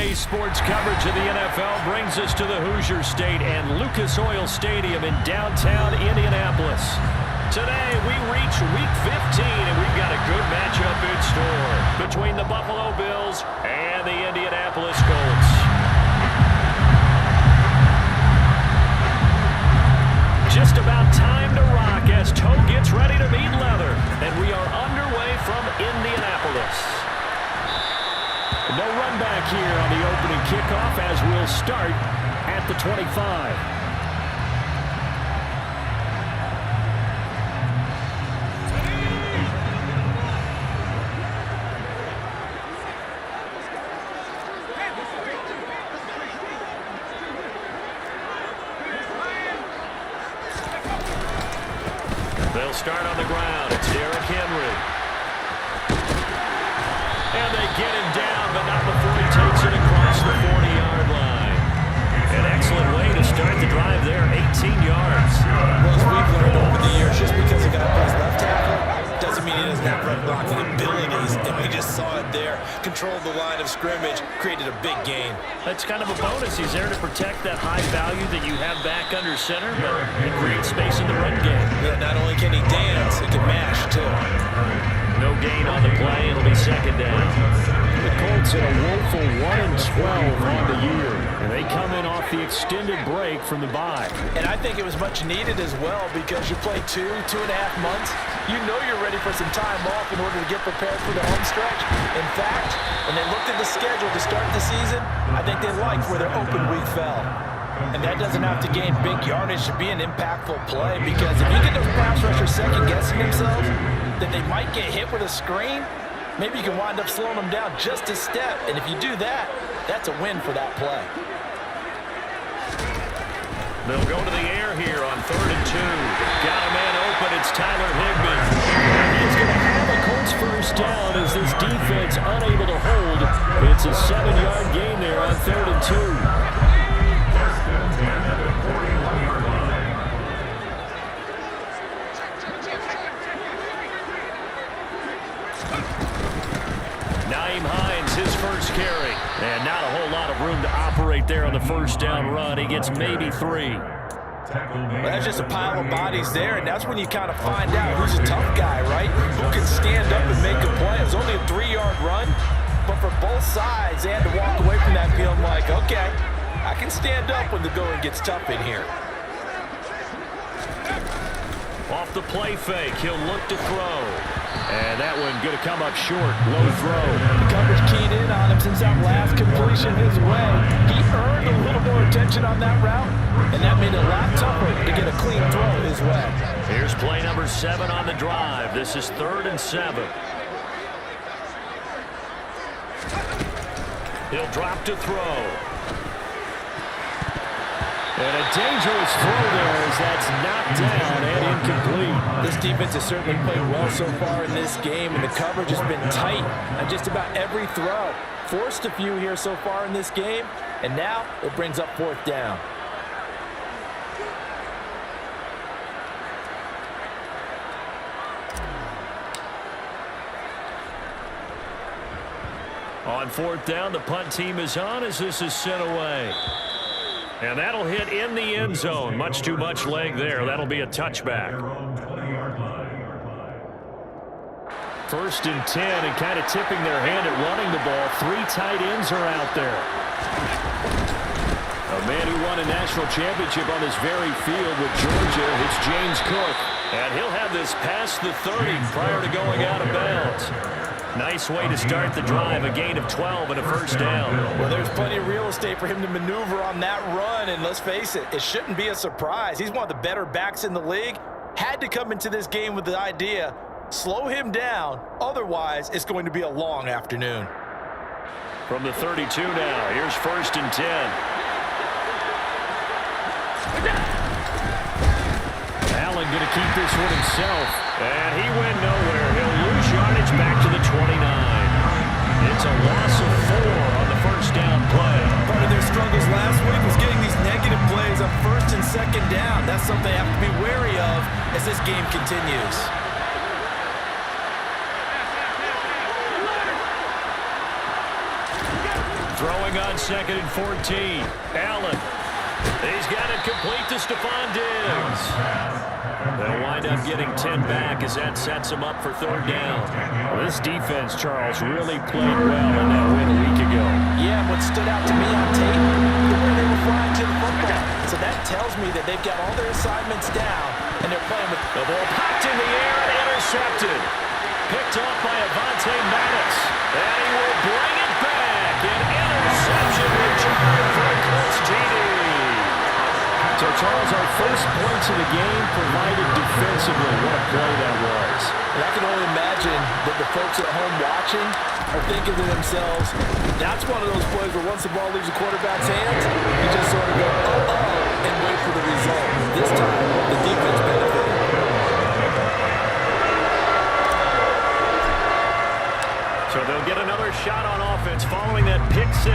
Today's sports coverage of the NFL brings us to the Hoosier State and Lucas Oil Stadium in downtown Indianapolis. Today we reach Week 15 and we've got a good matchup in store between the Buffalo Bills and the Indianapolis Colts. Just about time to rock as toe gets ready to meet leather, and we are underway from Indianapolis. No run back here on the opening kickoff as we'll start at the 25. They'll start on the ground. It's Derrick Henry. And they get him down, but not before he takes it across the 40-yard line. An excellent way to start the drive there, 18 yards. Well, as we've learned over the years, just because a guy plays left tackle doesn't mean he doesn't have run blocking abilities. And we just saw it there. Controlled the line of scrimmage, created a big gain. That's kind of a bonus. He's there to protect that high value that you have back under center, but he creates space in the run game. Yeah, not only can he dance, he can mash, too. No gain on the play. It'll be second down. The Colts in a woeful 1-12 on the year, and they come in off the extended break from the bye. And I think it was much needed as well because you play 2.5 months. You know you're ready for some time off in order to get prepared for the home stretch. In fact, when they looked at the schedule to start the season, I think they liked where their open week fell. And that doesn't have to gain big yardage to be an impactful play because if you get those pass rushers second-guessing themselves, then they might get hit with a screen. Maybe you can wind up slowing them down just a step. And if you do that, that's a win for that play. They'll go to the air here on 3rd and 2. Got a man open. It's Tyler Higbee. He's going to have a Colts first down as this defense unable to hold. It's a 7-yard gain there on 3rd and 2. His first carry, and not a whole lot of room to operate there on the first down run. He gets maybe 3. Well, that's just a pile of bodies there, and that's when you kind of find out who's a tough guy, right? Who can stand up and make a play. It was only a 3-yard run, but for both sides, they had to walk away from that feeling like, okay, I can stand up when the going gets tough in here. Off the play fake, he'll look to throw. And that one going to come up short. Low throw. The coverage keyed in on him since that last completion his way. He earned a little more attention on that route, and that made it a lot tougher to get a clean throw his way. Here's play number 7 on the drive. This is 3rd and 7. He'll drop to throw. And a dangerous throw there as that's knocked down and incomplete. This defense has certainly played well so far in this game, and the coverage has been tight on just about every throw. Forced a few here so far in this game, and now it brings up 4th down. On 4th down, the punt team is on as this is sent away. And that'll hit in the end zone. Much too much leg there. That'll be a touchback. 1st and 10, and kind of tipping their hand at running the ball. 3 tight ends are out there. A man who won a national championship on this very field with Georgia. It's James Cook. And he'll have this past the 30 prior to going out of bounds. Nice way to start the drive, a gain of 12 and a first down. Well, there's plenty of real estate for him to maneuver on that run, and let's face it, it shouldn't be a surprise. He's one of the better backs in the league. Had to come into this game with the idea, slow him down, otherwise it's going to be a long afternoon. From the 32 now, here's 1st and 10. Allen going to keep this one himself, and he went nowhere. He'll lose yardage back to the 29. It's a loss of 4 on the first down play. Part of their struggles last week was getting these negative plays on 1st and 2nd down. That's something they have to be wary of as this game continues. Throwing on 2nd and 14. Allen. He's got it complete to Stephon Diggs. They'll wind up getting 10 back as that sets him up for 3rd down. Well, this defense, Charles, really played well in that win a week ago. Yeah, what stood out to me on tape, the way they were flying to the football. So that tells me that they've got all their assignments down, and they're playing with the ball popped in the air and intercepted. Picked off by Avonte Maddox. And he will bring it back. An interception return for a Colts TD. So, Charles, our first points of the game provided defensively. What a play that was. And I can only imagine that the folks at home watching are thinking to themselves, that's one of those plays where once the ball leaves the quarterback's hands, you just sort of go, oh, and wait for the result. This time, the defense benefited. So they'll get another shot on offense following that pick 6,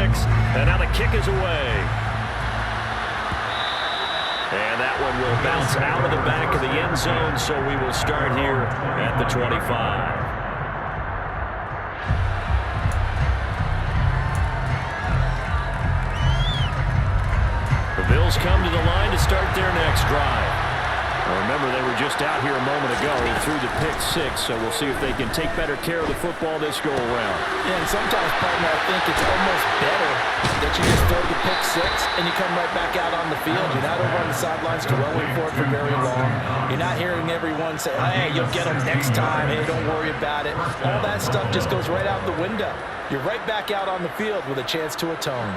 and now the kick is away. And that one will bounce out of the back of the end zone, so we will start here at the 25. The Bills come to the line to start their next drive. Well, remember, they were just out here a moment ago through the pick 6, so we'll see if they can take better care of the football this go-around. Yeah, and sometimes, partner, I think it's almost better that you just throw the pick 6 and you come right back out on the field. You're not over on the sidelines dwelling for it for very long. You're not hearing everyone say, hey, you'll get them next time. Hey, don't worry about it. All that stuff just goes right out the window. You're right back out on the field with a chance to atone.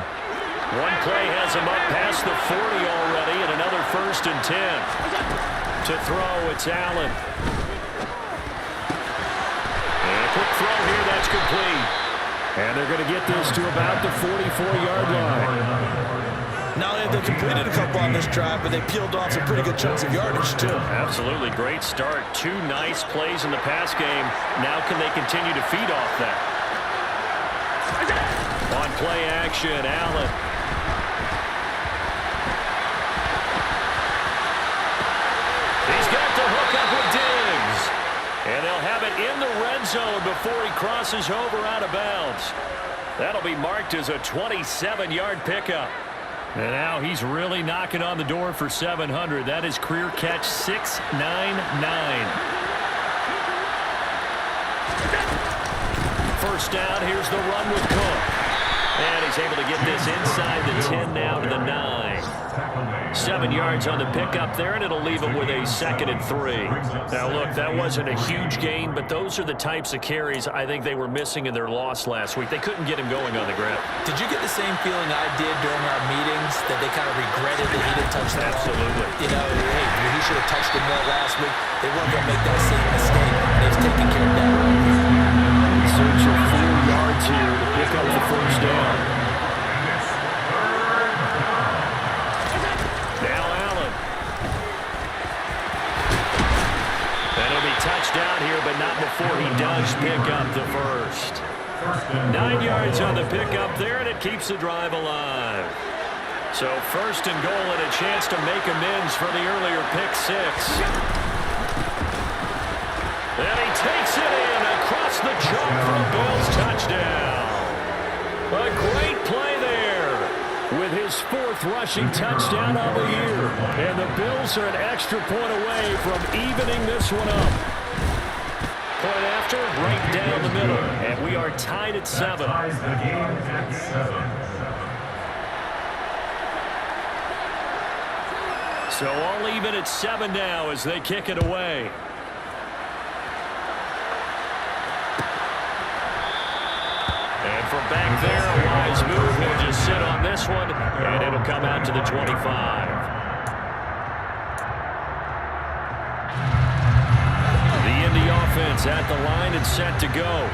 One play has him up past the 40 already, and another 1st and 10. To throw, it's Allen. And a quick throw here, that's complete. And they're going to get this to about the 44-yard line. Not only have they completed a couple on this drive, but they peeled off some pretty good chunks of yardage, too. Absolutely, great start. 2 nice plays in the pass game. Now can they continue to feed off that? On play action, Allen. And they'll have it in the red zone before he crosses over out of bounds. That'll be marked as a 27-yard pickup. And now he's really knocking on the door for 700. That is career catch 699. First down, here's the run with Cook. And he's able to get this inside the 10 now to the 9. 7 yards on the pickup there, and it'll leave him with a 2nd and 3. Now, look, that wasn't a huge gain, but those are the types of carries I think they were missing in their loss last week. They couldn't get him going on the ground. Did you get the same feeling I did during our meetings, that they kind of regretted that he didn't touch the ball? Absolutely. You know, hey, he should have touched him more last week. They weren't going to make that same mistake. They've taken care of that. Search of 4 yards here to pick up the 1st down. Touchdown here, but not before he does pick up the 1st. 9 yards on the pickup there, and it keeps the drive alive. So 1st and goal and a chance to make amends for the earlier pick 6. And he takes it in across the jump for a Bills touchdown. A great play there with his 4th rushing touchdown of the year. And the Bills are an extra point away from evening this one up. Point after, right down the middle. And we are tied at 7. So all even at 7 now as they kick it away. And from back there, a wise move. He'll just sit on this one, and it'll come out to the 25. Offense at the line and set to go.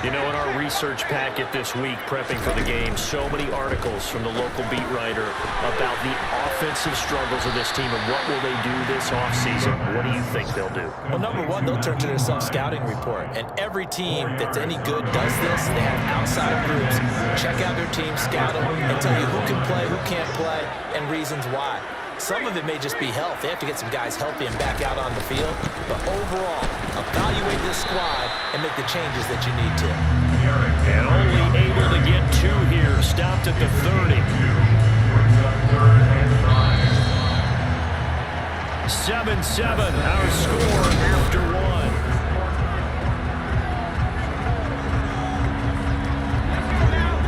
You know, in our research packet this week, prepping for the game, so many articles from the local beat writer about the offensive struggles of this team and what will they do this offseason. What do you think they'll do? Well, number one, they'll turn to their self-scouting report. And every team that's any good does this. They have outside groups. Check out their team, scout them, and tell you who can play, who can't play, and reasons why. Some of it may just be health. They have to get some guys healthy and back out on the field. But overall, evaluate this squad and make the changes that you need to. And only able to get 2 here. stopped at the 30. 7-7, our score after one.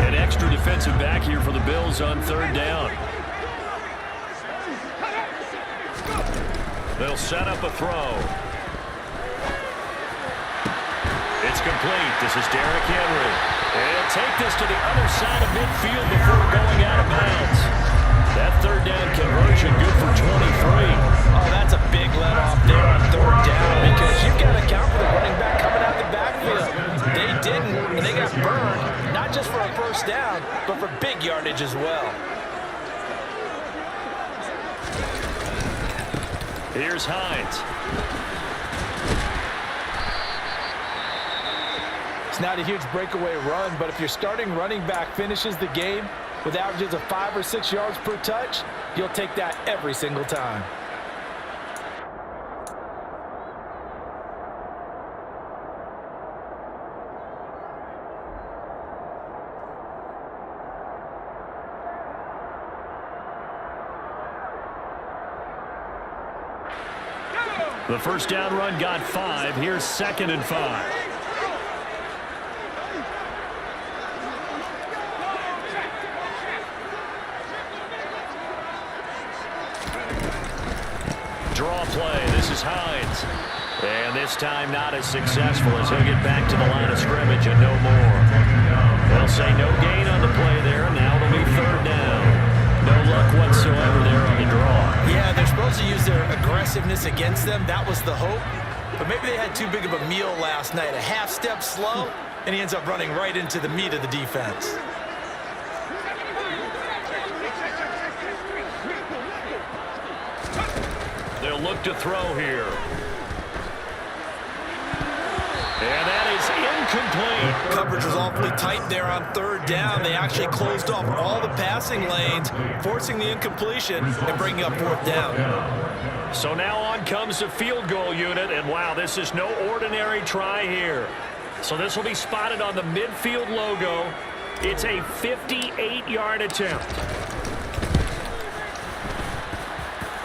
An extra defensive back here for the Bills on third down. They'll set up a throw. It's complete. This is Derrick Henry. And he'll take this to the other side of midfield before going out of bounds. That third down conversion good for 23. Oh, that's a big let off there on third down because you've got to account for the running back coming out of the backfield. They didn't, and they got burned, not just for a first down, but for big yardage as well. Here's Hines. It's not a huge breakaway run, but if your starting running back finishes the game with averages of 5 or 6 yards per touch, you'll take that every single time. The first down run got 5. Here's 2nd and 5. Draw play. This is Hines. And this time not as successful as he'll get back to the line of scrimmage and no more. They'll say no gain on the play there. Now it'll be third down. No luck whatsoever there on the draw. Yeah, they're supposed to use their aggressiveness against them. That was the hope. But maybe they had too big of a meal last night. A half step slow, and he ends up running right into the meat of the defense. They'll look to throw here. And that is incomplete. Coverage was awfully tight there on third down. They actually closed off all the passing lanes, forcing the incompletion and bringing up fourth down. So now on comes the field goal unit, and wow, this is no ordinary try here. So this will be spotted on the midfield logo. It's a 58-yard attempt.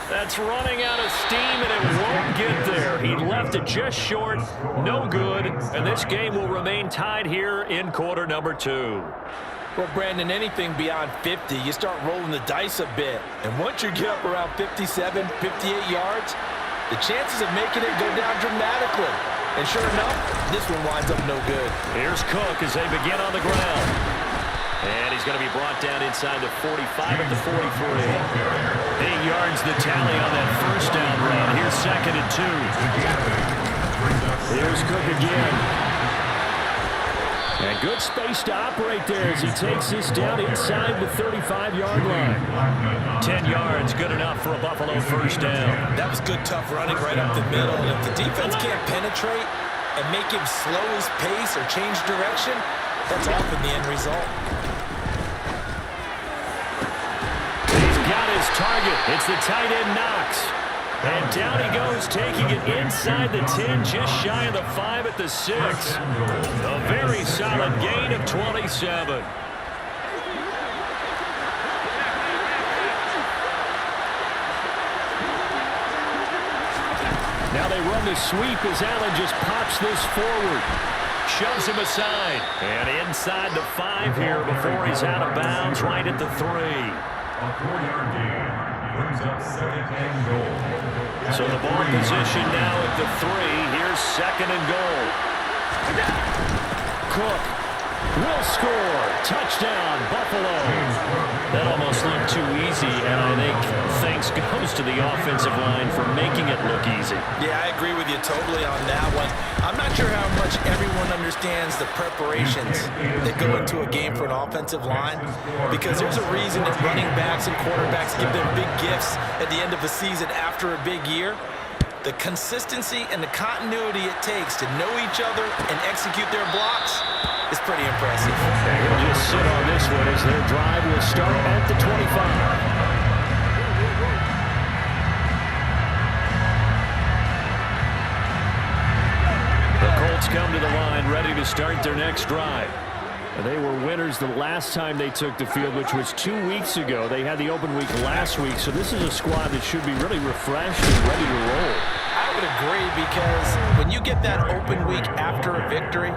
That's running out of steam, and it won't get there. He left it just short, no good, and this game will remain tied here in quarter number 2. Well, Brandon, anything beyond 50, you start rolling the dice a bit. And once you get up around 57, 58 yards, the chances of making it go down dramatically. And sure enough, this one winds up no good. Here's Cook as they begin on the ground. And he's going to be brought down inside the 45 at the 43. 8 yards the tally on that first down run. Here's 2nd and 2. Here's Cook again. And good space to operate there as he takes this down inside the 35-yard line. 10 yards, good enough for a Buffalo first down. That was good, tough running right up the middle. And if the defense can't penetrate and make him slow his pace or change direction, that's often the end result. Got his target. It's the tight end Knox. And down he goes, taking it inside the 10, just shy of the 5 at the 6. A very solid gain of 27. Now they run the sweep as Allen just pops this forward. Shoves him aside. And inside the 5 here before he's out of bounds, right at the 3. A 4-yard gain brings up 2nd and goal. So the ball position now at the 3. Here's 2nd and goal. Cook will score. Touchdown, Buffalo. That almost looked too easy, and I think thanks goes to the offensive line for making it look easy. Yeah, I agree with you totally on that one. I'm not sure how much everyone understands the preparations that go into a game for an offensive line, because there's a reason that running backs and quarterbacks give them big gifts at the end of the season after a big year. The consistency and the continuity it takes to know each other and execute their blocks is pretty impressive. They'll just sit on this one as their drive will start at the 25. The Colts come to the line ready to start their next drive. They were winners the last time they took the field, which was 2 weeks ago. They had the open week last week, so this is a squad that should be really refreshed and ready to roll. I would agree, because when you get that open week after a victory,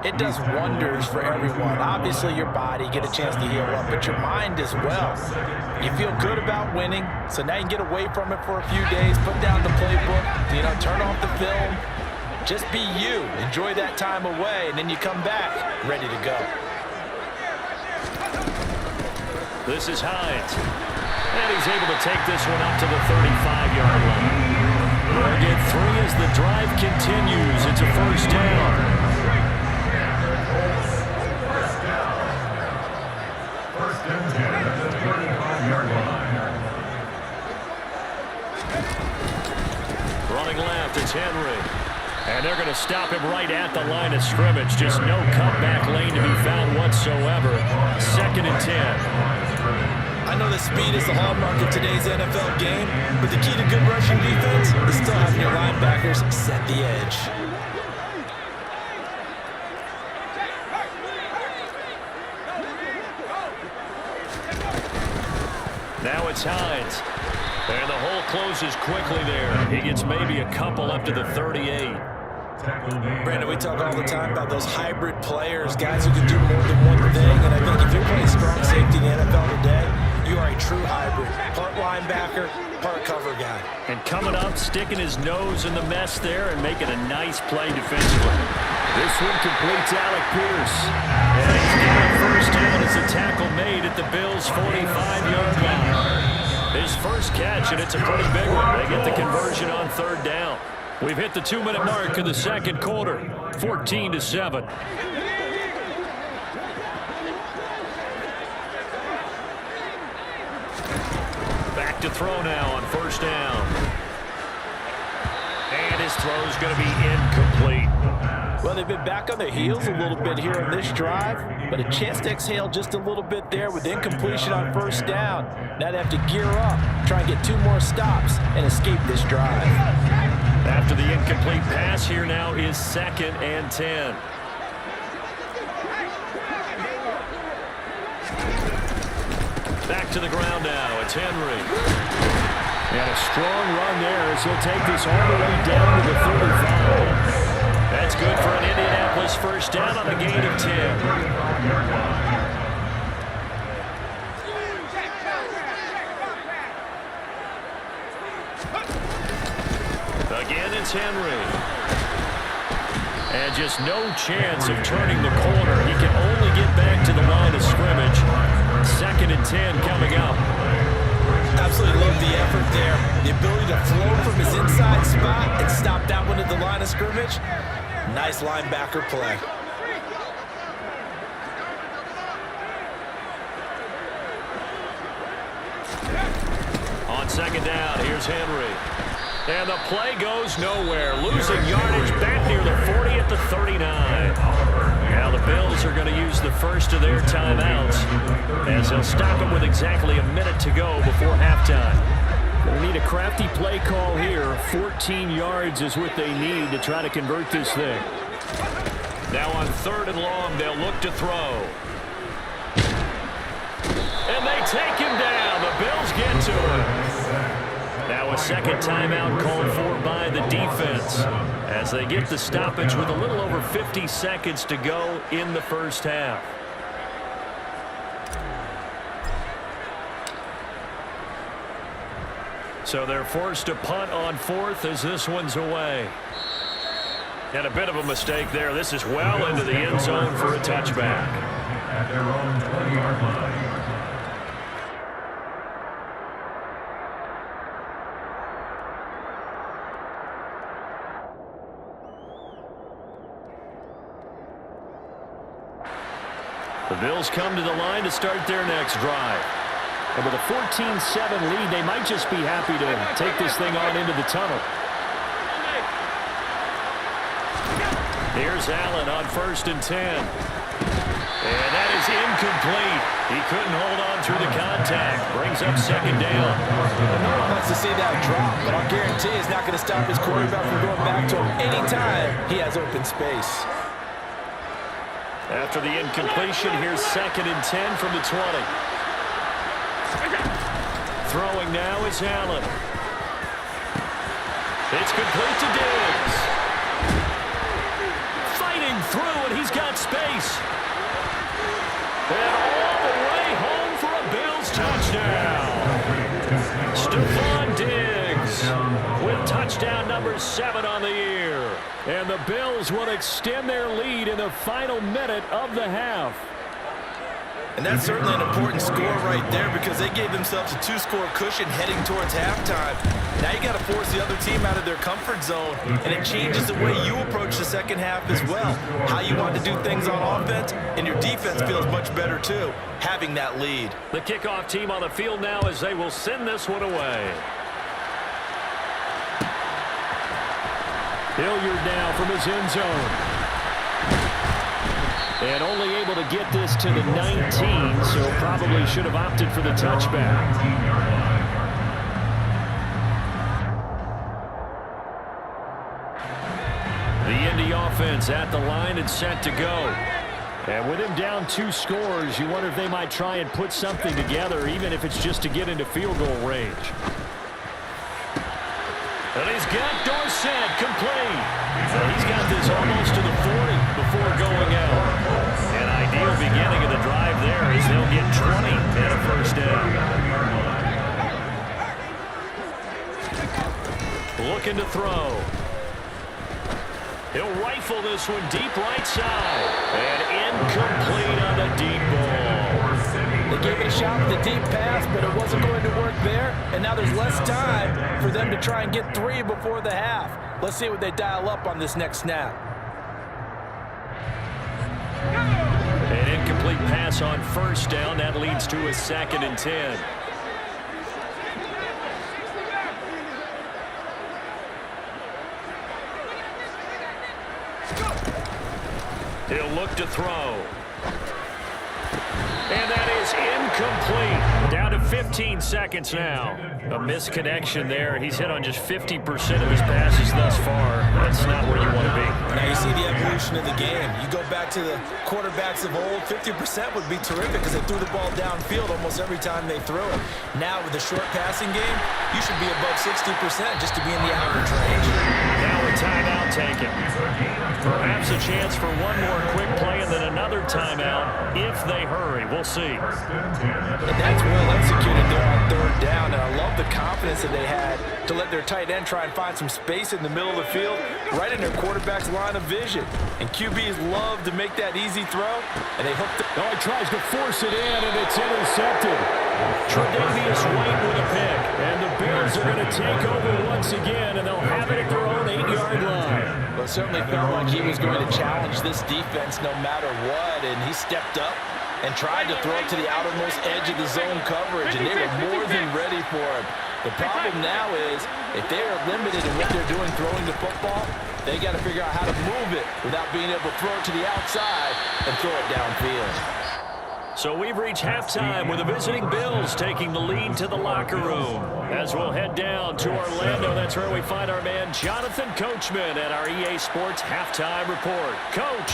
it does wonders for everyone. Obviously, your body, get a chance to heal up, but your mind as well. You feel good about winning, so now you can get away from it for a few days, put down the playbook, turn off the film. Just be you. Enjoy that time away, and then you come back ready to go. This is Hines. And he's able to take this one up to the 35-yard line. They'll get 3 as the drive continues. It's a first down. First and 10 at the 35-yard line. Running left, it's Henry. And they're going to stop him right at the line of scrimmage. Just no cutback lane to be found whatsoever. Second and 10. I know that speed is the hallmark of today's NFL game, but the key to good rushing defense is still having your linebackers set the edge. Now it's Hines. And the hole closes quickly there. He gets maybe a couple up to the 38. Brandon, we talk all the time about those hybrid players, guys who can do more than one thing, and I think if you're playing strong safety in the NFL today, you are a true hybrid. Part linebacker, part cover guy. And coming up, sticking his nose in the mess there and making a nice play defensively. This one completes Alec Pierce. And he's got a first down as the tackle made at the Bills' 45-yard line. His first catch, and it's a pretty big one. They get the conversion on third down. We've hit the 2-minute mark of the second quarter, 14-7. Back to throw now on first down. And his throw's going to be incomplete. Well, they've been back on their heels a little bit here on this drive, but a chance to exhale just a little bit there with incompletion on first down. Now they have to gear up, try and get 2 more stops, and escape this drive. After the incomplete pass, here now is second and 10. Back to the ground now. It's Henry. And a strong run there as he'll take this all the way down to the 35. That's good for an Indianapolis first down on a gain of 10. Again, it's Henry. And just no chance of turning the corner. He can only get back to the line of scrimmage. Second and 10 coming up. Absolutely love the effort there. The ability to flow from his inside spot and stop that one at the line of scrimmage. Nice linebacker play. On second down, here's Henry. And the play goes nowhere. Losing yardage back near the 40 at the 39. Now the Bills are going to use the first of their timeouts as they'll stop it with exactly a minute to go before halftime. They need a crafty play call here. 14 yards is what they need to try to convert this thing. Now on third and long, they'll look to throw. And they take him down. The Bills get to him. Now a second timeout called for by the defense as they get the stoppage with a little over 50 seconds to go in the first half. So they're forced to punt on fourth as this one's away. And a bit of a mistake there. This is well into the end zone for a touchback. At their own 20-yard line. The Bills come to the line to start their next drive. And with a 14-7 lead, they might just be happy to take this thing on into the tunnel. Here's Allen on first and 10. And that is incomplete. He couldn't hold on through the contact. Brings up second down. No one wants to see that drop, but I'll guarantee it's not going to stop his quarterback from going back to him anytime he has open space. After the incompletion, here's 2nd and 10 from the 20. Throwing now is Allen. It's complete to Diggs. Fighting through, and he's got space. And all the way home for a Bills touchdown. Stephon Diggs with touchdown number 7 on the year. And the Bills will extend their lead in the final minute of the half. And that's certainly an important score right there because they gave themselves a 2-score cushion heading towards halftime. Now you got to force the other team out of their comfort zone, and it changes the way you approach the second half as well. How you want to do things on offense, and your defense feels much better too, having that lead. The kickoff team on the field now as they will send this one away. Hilliard now from his end zone. And only able to get this to the 19, so probably should have opted for the touchback. The Indy offense at the line and set to go. And with him down 2 scores, you wonder if they might try and put something together, even if it's just to get into field goal range. And he's got Dorsett complete. He's got this almost to the 40 before going out. An ideal beginning of the drive there as they'll get 20 and a first down. Looking to throw. He'll rifle this one deep right side. And incomplete on the deep ball. They gave it a shot with the deep pass, but it wasn't going to work there. And now there's less time for them to try and get 3 before the half. Let's see what they dial up on this next snap. An incomplete pass on first down. That leads to a 2nd and 10. He'll look to throw. And that is incomplete. Down to 15 seconds now. A misconnection there. He's hit on just 50% of his passes thus far. That's not where you want to be. Now you see the evolution of the game. You go back to the quarterbacks of old, 50% would be terrific because they threw the ball downfield almost every time they threw it. Now with the short passing game, you should be above 60% just to be in the average range. Now a timeout taken. Perhaps a chance for one more quick play and then another timeout if they hurry. We'll see. And that's well executed there on 3rd down, and I love the confidence that they had to let their tight end try and find some space in the middle of the field, right in their quarterback's line of vision. And QBs love to make that easy throw, and they hooked it. Oh, he tries to force it in, and it's intercepted. Tre'Davious White with a pick, and the Bills are going to take over once again, and they'll have it at their own 8-yard line. Well, it certainly felt like he was going to challenge this defense no matter what, and he stepped up and tried to throw it to the outermost edge of the zone coverage, and they were more than ready for him. The problem now is, if they are limited in what they're doing throwing the football, they got to figure out how to move it without being able to throw it to the outside and throw it downfield. So we've reached halftime with the visiting Bills taking the lead to the locker room. As we'll head down to Orlando, that's where we find our man Jonathan Coachman at our EA Sports Halftime Report. Coach,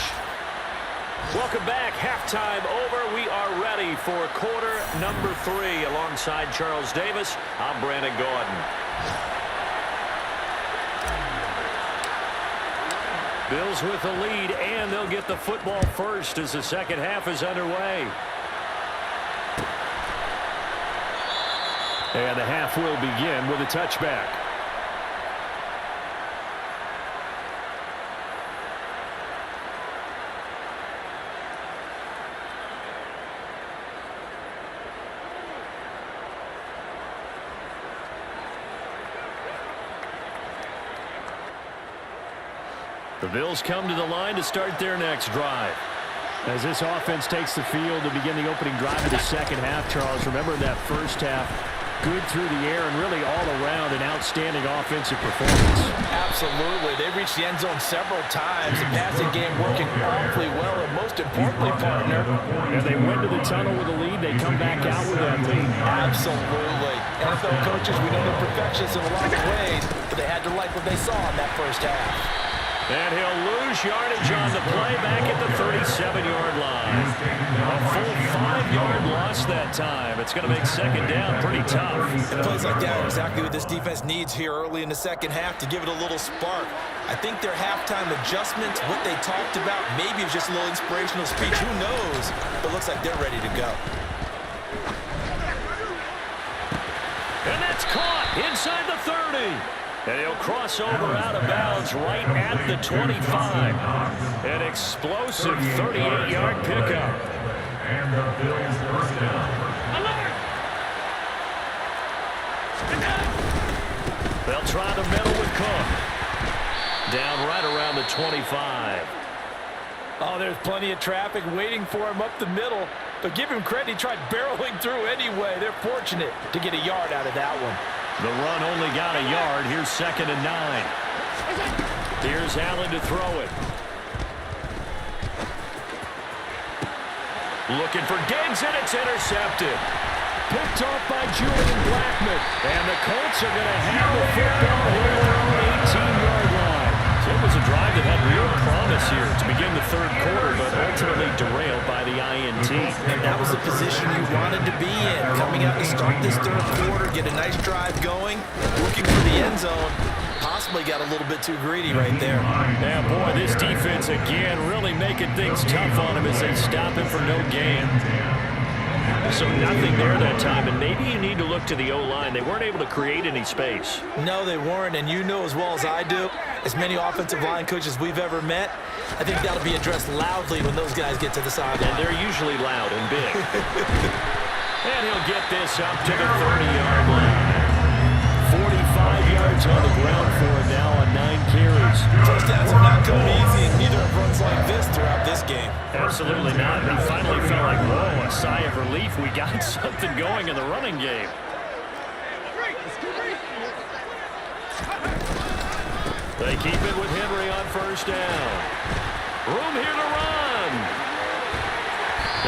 welcome back. Halftime over. We are ready for quarter number 3. Alongside Charles Davis, I'm Brandon Gordon. Bills with the lead, and they'll get the football first as the second half is underway. And the half will begin with a touchback. The Bills come to the line to start their next drive. As this offense takes the field to begin the opening drive of the second half, Charles, remember that first half, good through the air and really all around an outstanding offensive performance. Absolutely. They reached the end zone several times. The passing game working awfully well, and most importantly, partner. And they went to the tunnel with a lead. They come back out with that lead. Absolutely. NFL coaches, we know they're perfectionists in a lot of ways, but they had to like what they saw in that first half. And he'll lose yardage on the play back at the 37-yard line. A full 5-yard loss that time. It's going to make second down pretty tough. And plays like that are exactly what this defense needs here early in the second half to give it a little spark. I think their halftime adjustments, what they talked about, maybe it was just a little inspirational speech. Who knows? But it looks like they're ready to go. And that's caught inside the 30. And he'll cross over out of bounds right at the 25. An explosive 38-yard pickup. And the Bills first down. They'll try the middle with Cook. Down right around the 25. Oh, there's plenty of traffic waiting for him up the middle. But give him credit, he tried barreling through anyway. They're fortunate to get a yard out of that one. The run only got a yard. Here's 2nd and 9. Here's Allen to throw it. Looking for Diggs, and it's intercepted. Picked off by Julian Blackman. And the Colts are going to have the football here at their own 18-yard line. So it was a drive that had real promise here to begin the third quarter, but ultimately derailed by the INT. And that was the position you wanted to be in. Coming out to start this third quarter, get a nice drive going, looking for the end zone. Possibly got a little bit too greedy right there. Yeah, boy, this defense again really making things tough on him as they stop him for no gain. So nothing there that time, and maybe you need to look to the O-line. They weren't able to create any space. No, they weren't, and you know as well as I do, as many offensive line coaches we've ever met, I think that'll be addressed loudly when those guys get to the sideline. And they're usually loud and big. And he'll get this up to the 30-yard line. 45 yards on the ground for him now on 9 carries. First downs are not coming easy, and neither have runs like this throughout this game. Absolutely not. He finally felt like, whoa, a sigh of relief. We got something going in the running game. They keep it with Henry on first down. Room here to run.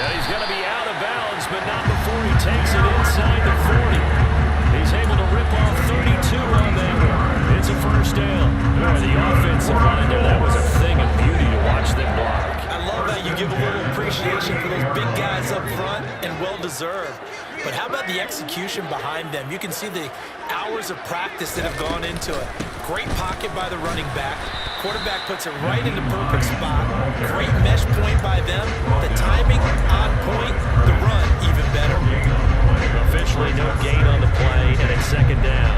And he's going to be out of bounds, but not before he takes it inside the 40. He's able to rip off 32 on that one. It's a first down. Boy, the offensive line there, that was a thing of beauty to watch them block. I love that you give a little appreciation for those big guys up front, and well-deserved. But how about the execution behind them? You can see the hours of practice that have gone into it. Great pocket by the running back. Quarterback puts it right in the perfect spot. Great mesh point by them. The timing on point. The run even better. Officially no gain on the play, and it's second down.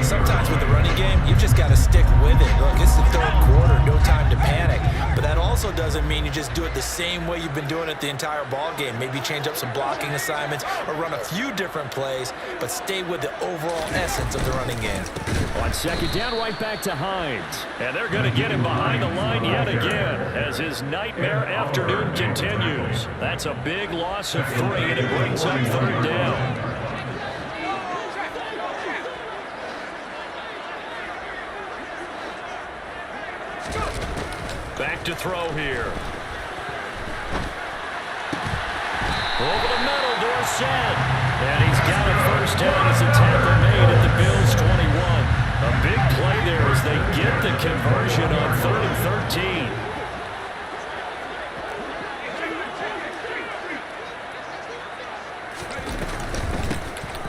Sometimes with the running game, you've just got to stick with it. Look, it's the third quarter, no time to panic. But that also doesn't mean you just do it the same way you've been doing it the entire ball game. Maybe change up some blocking assignments or run a few different plays, but stay with the overall essence of the running game. On second down, right back to Hines. And they're going to get him behind the line yet again as his nightmare afternoon continues. That's a big loss of 3, and it brings up third down. Back to throw here. Over the middle, Dorsett. And he's got a first down as a tackle made at the Bills' 21. A big play there as they get the conversion on 3rd and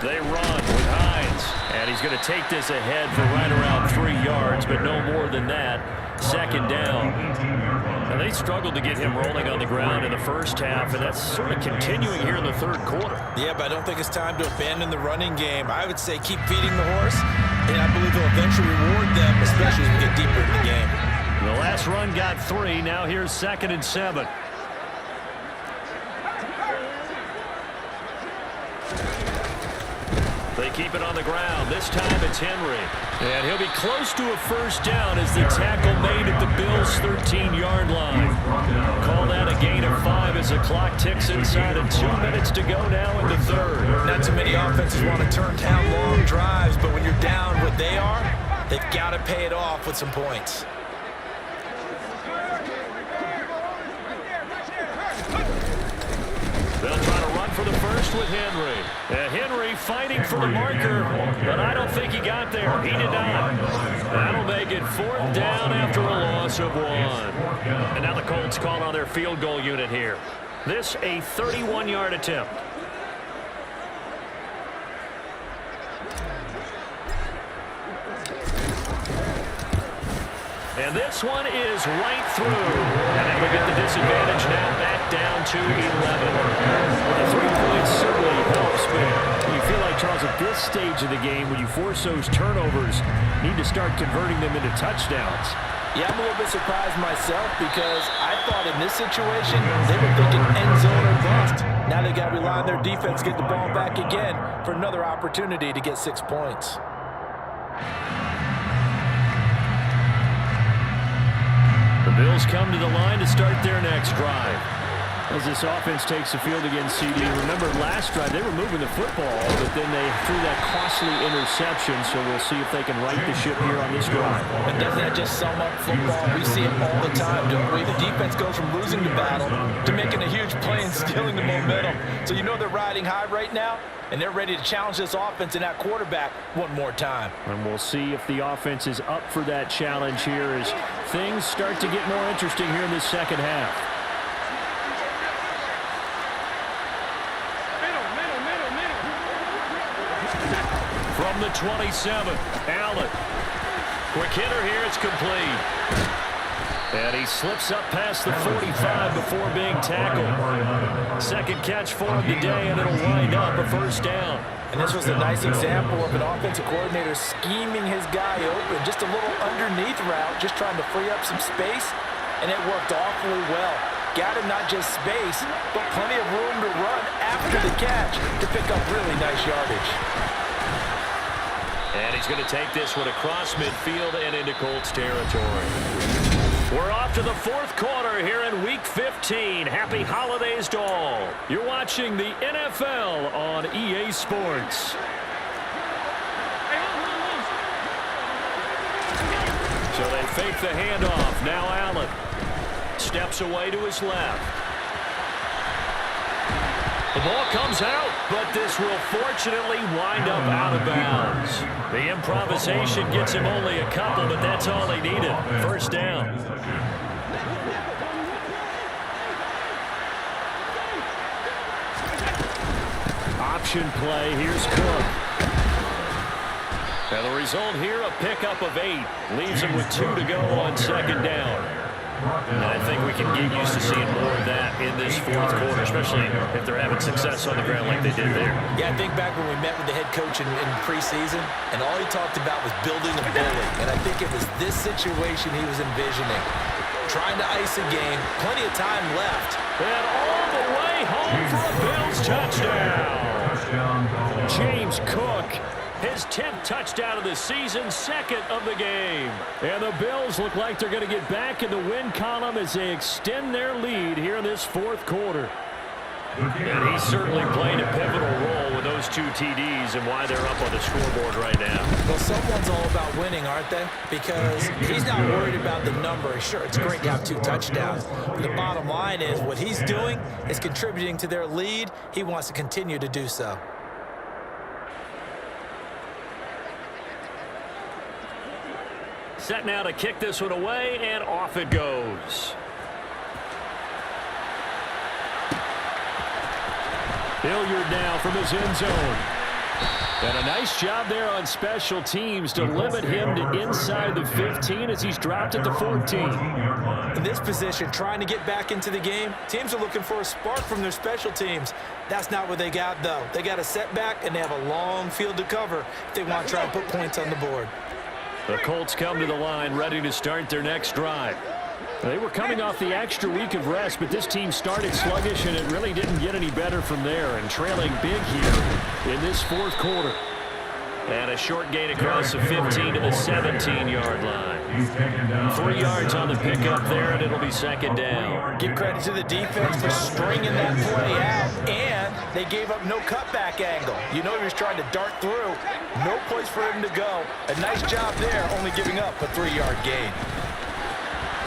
13. They run with Hines. And he's going to take this ahead for right around 3 yards, but no more than that. Second down. And they struggled to get him rolling on the ground in the first half, and that's sort of continuing here in the third quarter. Yeah, but I don't think it's time to abandon the running game. I would say keep feeding the horse, and I believe they'll eventually reward them, especially as we get deeper in the game. The last run got 3. Now here's 2nd and 7. They keep it on the ground. This time it's Henry. And he'll be close to a first down as the tackle made at the Bills' 13-yard line. Call that a gain of 5 as the clock ticks inside of 2 minutes to go now in the third. Not too many offenses want to turn down long drives, but when you're down what they are, they've got to pay it off with some points. They'll try to run for the first with Henry. Henry fighting for the marker, but I don't think he got there. He did not. That'll make it 4th down after a loss of 1. And now the Colts call on their field goal unit here. This a 31-yard attempt. And this one is right through. And they will get the disadvantage now back down to 11. The 3 points certainly helps, but you feel like, Charles, at this stage of the game, when you force those turnovers, you need to start converting them into touchdowns. Yeah, I'm a little bit surprised myself because I thought in this situation they were thinking end zone or bust. Now they got to rely on their defense to get the ball back again for another opportunity to get 6 points. The Bills come to the line to start their next drive. As this offense takes the field against CD. Remember, last drive, they were moving the football, but then they threw that costly interception, so we'll see if they can right the ship here on this drive. And doesn't that just sum up football? We see it all the time, don't we? The defense goes from losing the battle to making a huge play and stealing the momentum. So you know they're riding high right now, and they're ready to challenge this offense and that quarterback one more time. And we'll see if the offense is up for that challenge here as things start to get more interesting here in this second half. From the 27, Allen. Quick hitter here, it's complete. And he slips up past the 45 before being tackled. Second catch for him today, and it'll wind up a 1st down. And this was a nice example of an offensive coordinator scheming his guy open. Just a little underneath route, just trying to free up some space, and it worked awfully well. Got him not just space, but plenty of room to run after the catch to pick up really nice yardage. And he's going to take this one across midfield and into Colts territory. We're off to the 4th quarter here in Week 15. Happy holidays to all. You're watching the NFL on EA Sports. So they fake the handoff. Now Allen steps away to his left. The ball comes out, but this will fortunately wind up out of bounds. The improvisation gets him only a couple, but that's all he needed. 1st down. Option play. Here's Cook. And the result here, a pickup of 8. Leaves him with 2 to go on 2nd down. And I think we can get used to seeing more of that in this 4th quarter, especially if they're having success on the ground like they did there. Yeah, I think back when we met with the head coach in preseason, and all he talked about was building a bully. And I think it was this situation he was envisioning. Trying to ice a game, plenty of time left. And all the way home for a Bills touchdown. James Cook. His 10th touchdown of the season, 2nd of the game. And the Bills look like they're going to get back in the win column as they extend their lead here in this 4th quarter. And he's certainly playing a pivotal role with those 2 TDs and why they're up on the scoreboard right now. Well, someone's all about winning, aren't they? Because he's not worried about the number. Sure, it's great to have 2 touchdowns. But the bottom line is what he's doing is contributing to their lead. He wants to continue to do so. Set now to kick this one away, and off it goes. Hilliard now from his end zone. And a nice job there on special teams to limit him to inside the 15 as he's dropped at the 14. In this position, trying to get back into the game, teams are looking for a spark from their special teams. That's not what they got, though. They got a setback, and they have a long field to cover if they want to try and put points on the board. The Colts come to the line ready to start their next drive. They were coming off the extra week of rest, but this team started sluggish, and it really didn't get any better from there, and trailing big here in this 4th quarter. And a short gain across the 15 to the 17-yard line. 3 yards on the pickup there, and it'll be 2nd down. Give credit to the defense for stringing that play out, and they gave up no cutback angle. You know he was trying to dart through. No place for him to go. A nice job there, only giving up a 3-yard gain.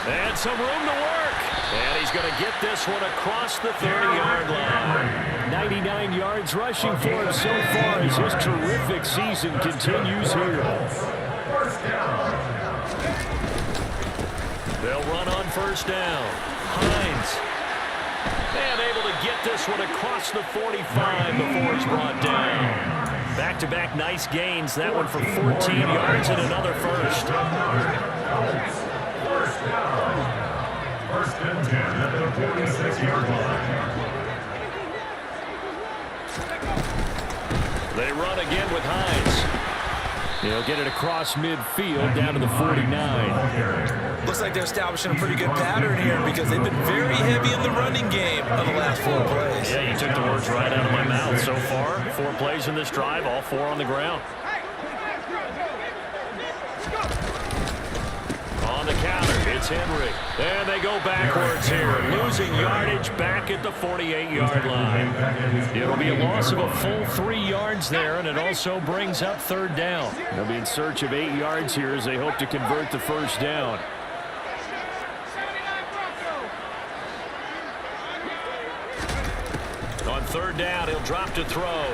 And some room to work. And he's going to get this one across the 30-yard line. 99 yards rushing for him so far as his terrific season continues here. They'll run on first down. Hines. And able to get this one across the 45 before it's brought down. Back-to-back nice gains. That one for 14 yards and another first. First and 10 at the 46-yard line. They run again with Hines. He'll get it across midfield down to the 49. Looks like they're establishing a pretty good pattern here because they've been very heavy in the running game on the last 4 plays. Yeah, you took the words right out of my mouth so far. 4 plays in this drive, all 4 on the ground. On the counter, it's Henry. And they go backwards here, losing yardage back at the 48-yard line. It'll be a loss of a full 3 yards there, and it also brings up third down. They'll be in search of 8 yards here as they hope to convert the first down. On third down, he'll drop to throw.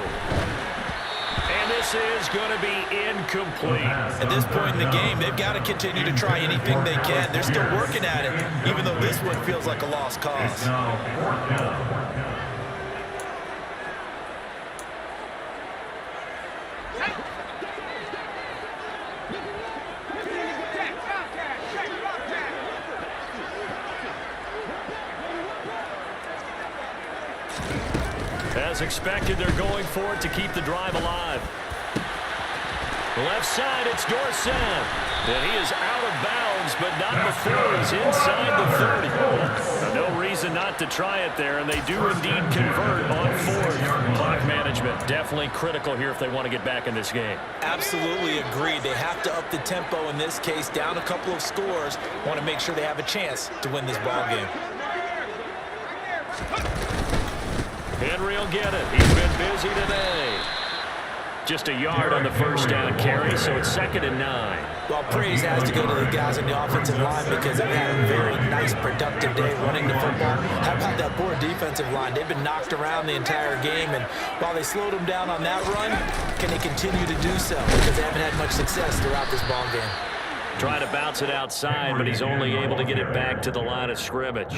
And this is going to be incomplete. At this point in the game, they've got to continue to try anything they can. They're still working at it, even though this one feels like a lost cause. As expected, they're going for it to keep the drive alive. Left side, it's Dorsett. And he is out of bounds, but not before he's inside the 30. No reason not to try it there, and they do indeed convert on 4th. Clock management, definitely critical here if they want to get back in this game. Absolutely agreed. They have to up the tempo in this case, down a couple of scores. Want to make sure they have a chance to win this ball game. Henry will get it. He's been busy today. Just a yard on the first down carry, so it's 2nd and 9. Well, praise has to go to the guys on the offensive line because they've had a very nice, productive day running the football. How about that poor defensive line? They've been knocked around the entire game, and while they slowed them down on that run, can they continue to do so? Because they haven't had much success throughout this ball game. Trying to bounce it outside, but he's only able to get it back to the line of scrimmage.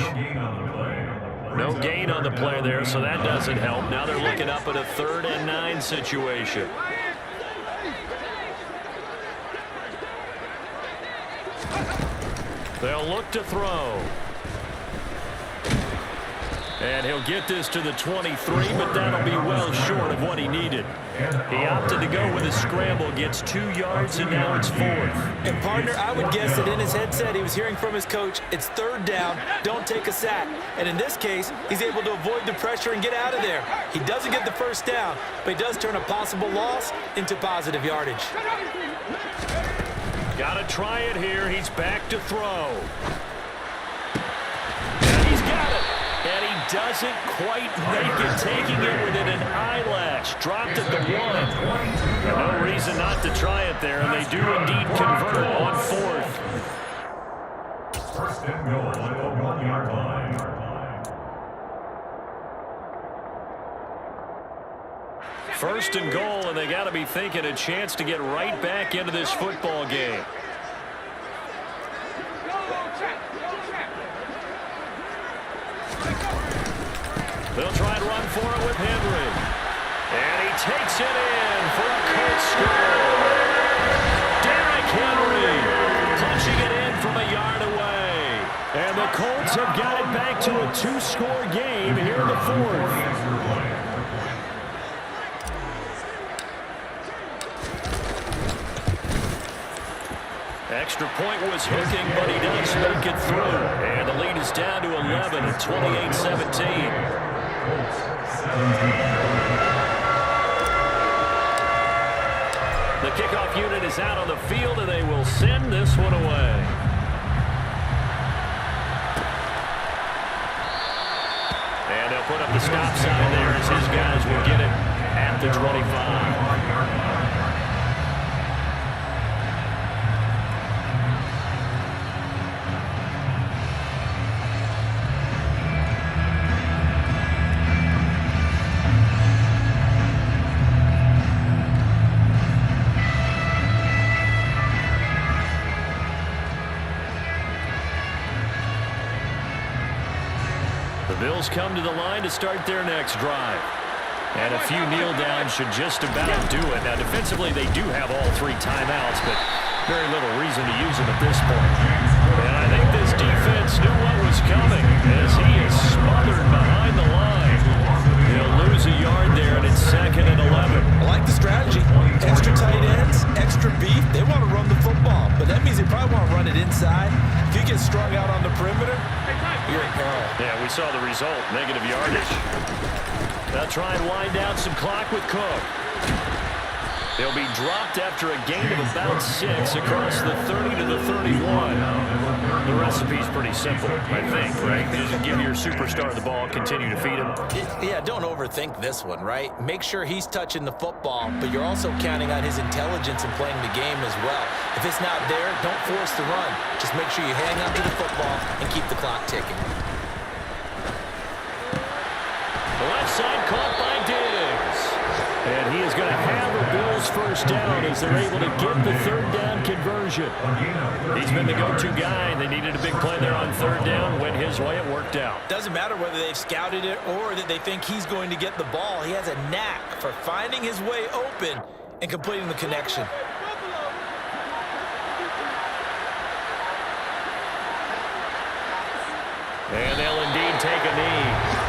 No gain on the play there, so that doesn't help. Now they're looking up at a 3rd and 9 situation. They'll look to throw. And he'll get this to the 23, but that'll be well short of what he needed. He opted to go with a scramble, gets 2 yards, and now it's 4th. And, partner, I would guess that in his headset he was hearing from his coach, it's 3rd down, don't take a sack. And in this case, he's able to avoid the pressure and get out of there. He doesn't get the first down, but he does turn a possible loss into positive yardage. Got to try it here. He's back to throw. And he's got it. And he doesn't quite make it, taking it within an eyelash. Dropped at the 1. No reason not to try it there, and they do indeed convert on 4th. First and goal at the 1-yard line. First and goal, and they got to be thinking a chance to get right back into this football game. They'll try and run for it with Henry. And he takes it in for a Colts score. Derrick Henry punching it in from a yard away. And the Colts have got it back to a 2-score game here in the 4th. Extra point was hooking, but he does make it through. And the lead is down to 11 at 28-17. The kickoff unit is out on the field, and they will send this one away. And they'll put up the stop sign there as his guys will get it at the 25. Bills come to the line to start their next drive. And a few kneel downs should just about do it. Now, defensively, they do have all 3 timeouts, but very little reason to use them at this point. And I think this defense knew what was coming as he is smothered behind the line. He'll lose a yard there, and it's 2nd and 11. I like the strategy. Extra tight ends, extra beef. They want to run the football, but that means they probably want to run it inside. If you get strung out on the perimeter, you're in peril. Yeah, we saw the result, negative yardage. They'll try and wind down some clock with Cook. They'll be dropped after a gain of about 6 across the 30 to the 31. The recipe's pretty simple, I think, right? Just give your superstar the ball, continue to feed him. Yeah, don't overthink this one, right? Make sure he's touching the football, but you're also counting on his intelligence in playing the game as well. If it's not there, don't force the run. Just make sure you hang on to the football and keep the clock ticking. The left side caught by Diggs. And he is going to have a Bills first down as they're able to get the 3rd down conversion. He's been the go-to guy, and they needed a big play there on 3rd down. Went his way, it worked out. Doesn't matter whether they've scouted it or that they think he's going to get the ball. He has a knack for finding his way open and completing the connection. And they'll indeed take a knee.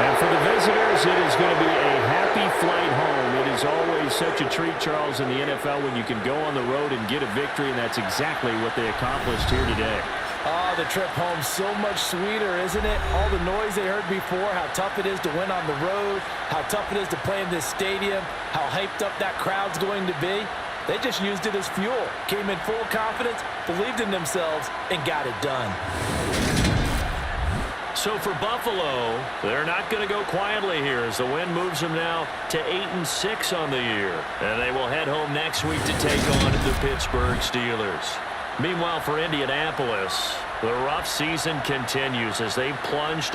And for the visitors, it is going to be a happy flight home. It is always such a treat, Charles, in the NFL when you can go on the road and get a victory, and that's exactly what they accomplished here today. Oh, the trip home so much sweeter, isn't it? All the noise they heard before, how tough it is to win on the road, how tough it is to play in this stadium, how hyped up that crowd's going to be. They just used it as fuel, came in full confidence, believed in themselves, and got it done. So for Buffalo, they're not going to go quietly here as the win moves them now to 8-6 on the year. And they will head home next week to take on the Pittsburgh Steelers. Meanwhile, for Indianapolis, the rough season continues as they plunged